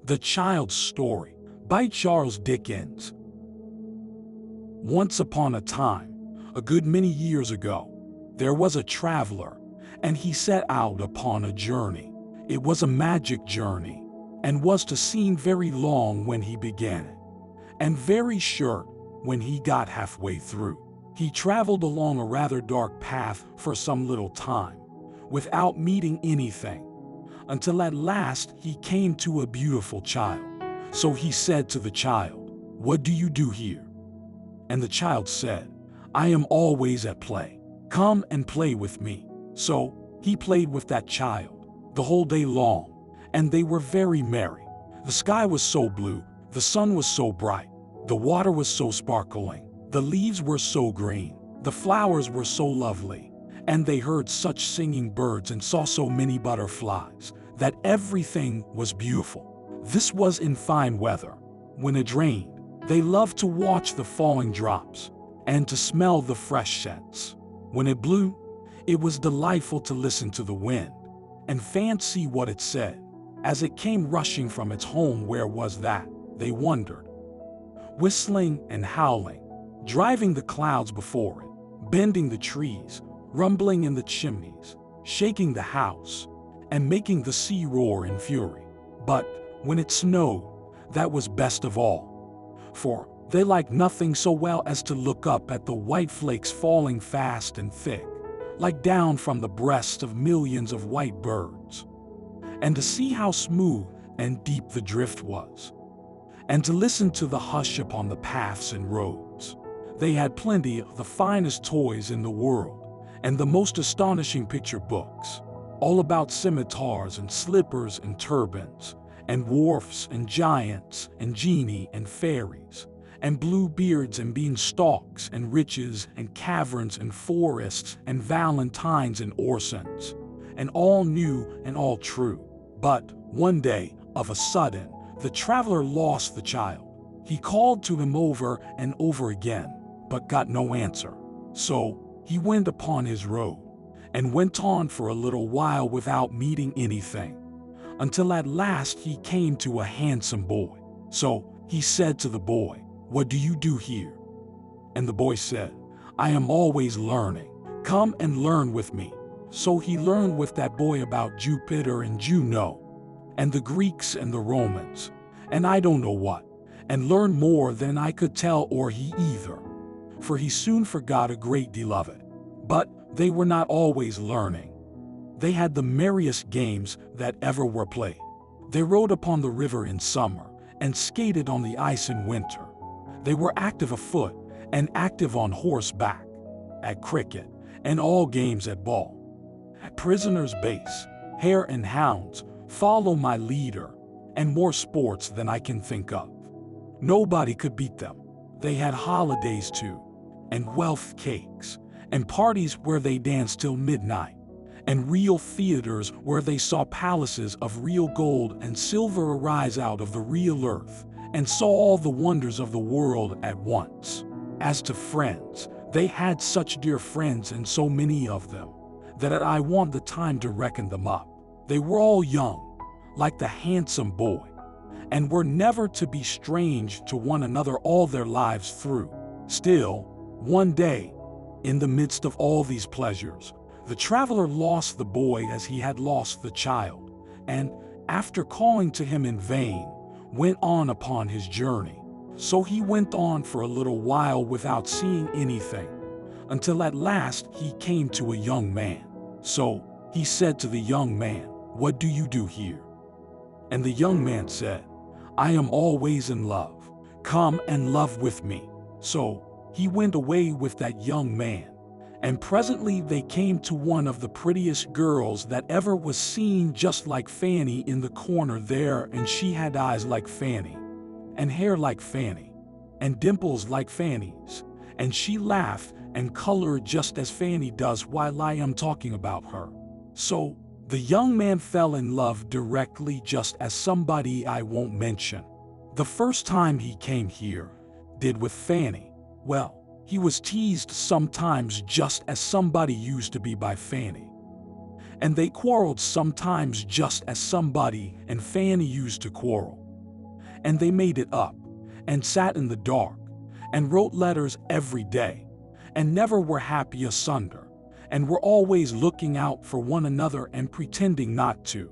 The Childs Story by Charles Dickens. Once upon a time, a good many years ago, there was a traveler, and he set out upon a journey. It was a magic journey, and was to seem very long when he began it, and very short when he got halfway through. He traveled along a rather dark path for some little time, without meeting anything, until at last he came to a beautiful child. So he said to the child, "What do you do here?" And the child said, "I am always at play. Come and play with me." So he played with that child the whole day long, and they were very merry. The sky was so blue, the sun was so bright, the water was so sparkling, the leaves were so green, the flowers were so lovely, and they heard such singing birds and saw so many butterflies, that everything was beautiful. This was in fine weather. When it rained, they loved to watch the falling drops and to smell the fresh scents. When it blew, it was delightful to listen to the wind and fancy what it said as it came rushing from its home. Where was that, they wondered, whistling and howling, driving the clouds before it, bending the trees, rumbling in the chimneys, shaking the house, and making the sea roar in fury. But when it snowed, that was best of all, for they liked nothing so well as to look up at the white flakes falling fast and thick, like down from the breasts of millions of white birds, and to see how smooth and deep the drift was, and to listen to the hush upon the paths and roads. They had plenty of the finest toys in the world, and the most astonishing picture books, all about scimitars and slippers and turbans, and dwarfs and giants and genii and fairies, and blue beards and beanstalks and riches and caverns and forests and valentines and orsons, and all new and all true. But one day, of a sudden, the traveler lost the child. He called to him over and over again, but got no answer. So he went upon his road, and went on for a little while without meeting anything, until at last he came to a handsome boy. So he said to the boy, "What do you do here?" And the boy said, "I am always learning. Come and learn with me." So he learned with that boy about Jupiter and Juno, and the Greeks and the Romans, and I don't know what, and learned more than I could tell or he either, for he soon forgot a great deal of it. But they were not always learning. They had the merriest games that ever were played. They rode upon the river in summer and skated on the ice in winter. They were active afoot and active on horseback, at cricket, and all games at ball. At prisoners' base, hare and hounds, follow my leader, and more sports than I can think of. Nobody could beat them. They had holidays too, and wealth cakes, and parties where they danced till midnight, and real theaters where they saw palaces of real gold and silver arise out of the real earth, and saw all the wonders of the world at once. As to friends, they had such dear friends and so many of them, that I want the time to reckon them up. They were all young, like the handsome boy, and were never to be strange to one another all their lives through. Still, one day, in the midst of all these pleasures, the traveler lost the boy as he had lost the child, and, after calling to him in vain, went on upon his journey. So he went on for a little while without seeing anything, until at last he came to a young man. So he said to the young man, "What do you do here?" And the young man said, "I am always in love. Come and love with me." So he went away with that young man, and presently they came to one of the prettiest girls that ever was seen, just like Fanny in the corner there, and she had eyes like Fanny, and hair like Fanny, and dimples like Fanny's, and she laughed and colored just as Fanny does while I am talking about her. So the young man fell in love directly, just as somebody I won't mention, the first time he came here, did with Fanny. Well, he was teased sometimes just as somebody used to be by Fanny, and they quarreled sometimes just as somebody and Fanny used to quarrel. and they made it up, and sat in the dark, and wrote letters every day, and never were happy asunder, and were always looking out for one another and pretending not to,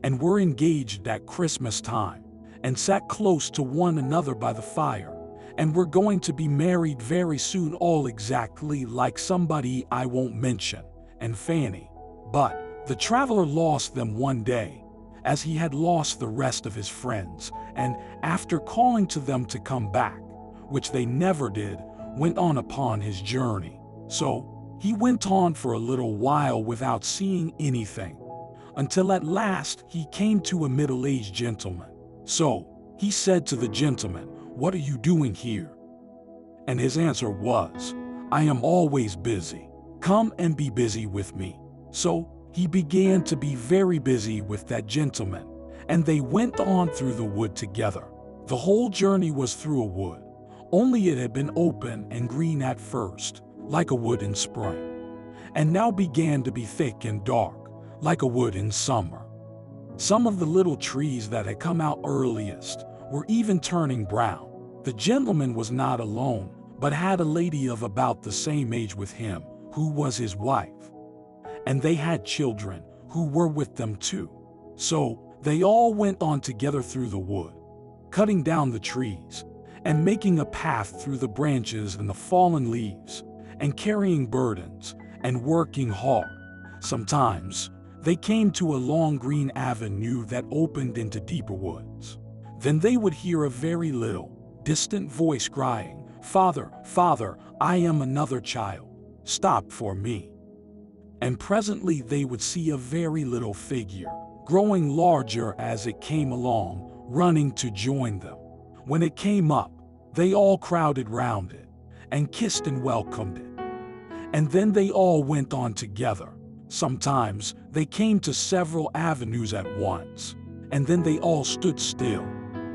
and were engaged at Christmas time, and sat close to one another by the fire, and were going to be married very soon, all exactly like somebody I won't mention, and Fanny. But the traveler lost them one day, as he had lost the rest of his friends, and after calling to them to come back, which they never did, went on upon his journey. So he went on for a little while without seeing anything, until at last he came to a middle-aged gentleman. So he said to the gentleman, "What are you doing here?" And his answer was, "I am always busy. Come and be busy with me." So he began to be very busy with that gentleman, and they went on through the wood together. The whole journey was through a wood, only it had been open and green at first, like a wood in spring, and now began to be thick and dark, like a wood in summer. Some of the little trees that had come out earliest were even turning brown. The gentleman was not alone, but had a lady of about the same age with him, who was his wife. And they had children, who were with them too. So they all went on together through the wood, cutting down the trees, and making a path through the branches and the fallen leaves, and carrying burdens, and working hard. Sometimes they came to a long green avenue that opened into deeper woods. Then they would hear a very little, distant voice crying, "Father, Father, I am another child. Stop for me." And presently they would see a very little figure, growing larger as it came along, running to join them. When it came up, they all crowded round it, and kissed and welcomed it. And then they all went on together. Sometimes they came to several avenues at once, and then they all stood still.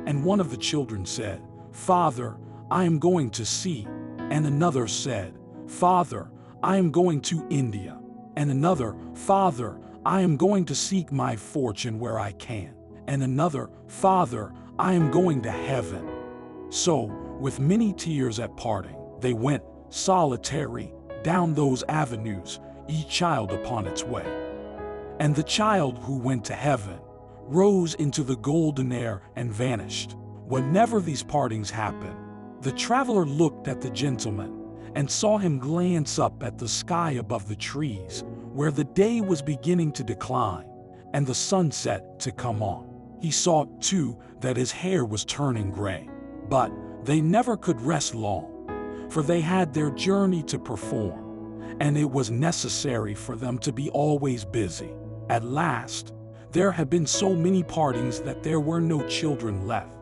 And one of the children said, "Father, I am going to sea." And another said, "Father, I am going to India." And another, "Father, I am going to seek my fortune where I can." And another, "Father, I am going to heaven." So, with many tears at parting, they went, solitary, down those avenues, each child upon its way. And the child who went to heaven rose into the golden air and vanished. Whenever these partings happened, the traveler looked at the gentleman and saw him glance up at the sky above the trees, where the day was beginning to decline and the sunset to come on. He saw, too, that his hair was turning gray. But they never could rest long, for they had their journey to perform, and it was necessary for them to be always busy. At last, there had been so many partings that there were no children left,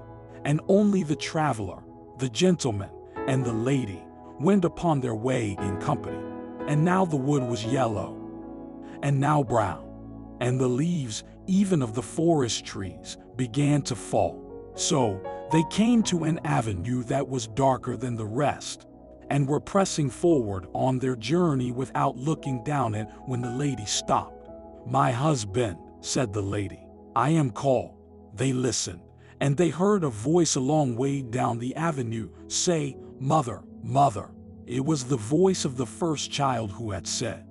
and only the traveler, the gentleman, and the lady went upon their way in company. And now the wood was yellow, and now brown, and the leaves, even of the forest trees, began to fall. So they came to an avenue that was darker than the rest, and were pressing forward on their journey without looking down it when the lady stopped. "My husband," said the lady, "I am called." They listened, and they heard a voice a long way down the avenue say, "Mother, mother." It was the voice of the first child who had said,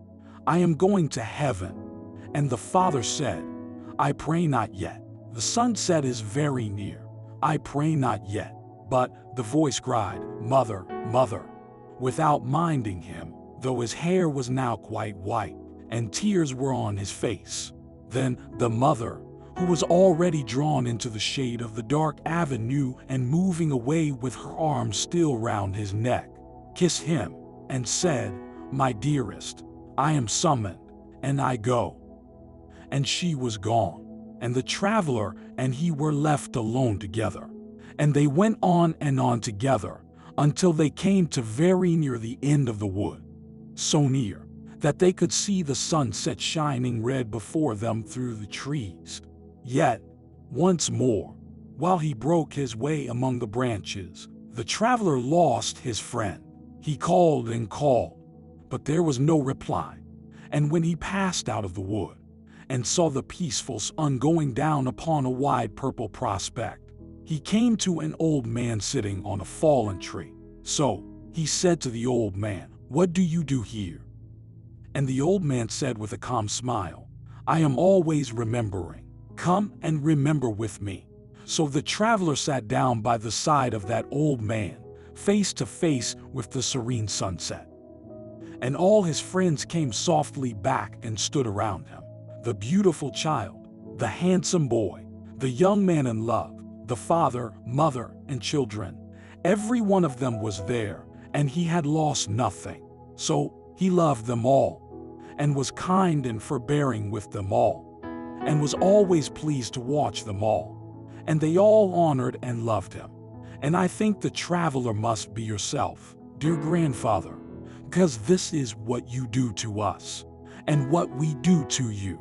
"I am going to heaven." And the father said, "I pray not yet. The sunset is very near. I pray not yet." But the voice cried, "Mother, mother," without minding him, though his hair was now quite white, and tears were on his face. Then the mother, who was already drawn into the shade of the dark avenue and moving away with her arms still round his neck, kissed him, and said, "My dearest, I am summoned, and I go." And she was gone, and the traveler and he were left alone together. And they went on and on together, until they came to very near the end of the wood, so near that they could see the sunset shining red before them through the trees. Yet, once more, while he broke his way among the branches, the traveler lost his friend. He called and called, but there was no reply. And when he passed out of the wood, and saw the peaceful sun going down upon a wide purple prospect, He came to an old man sitting on a fallen tree. So he said to the old man, "What do you do here?" And the old man said with a calm smile, "I am always remembering. Come and remember with me." So the traveler sat down by the side of that old man, face to face with the serene sunset. And all his friends came softly back and stood around him. The beautiful child, the handsome boy, the young man in love, the father, mother, and children. Every one of them was there, and he had lost nothing. So he loved them all, and was kind and forbearing with them all, and was always pleased to watch them all. And they all honored and loved him. And I think the traveler must be yourself, dear grandfather, because this is what you do to us, and what we do to you.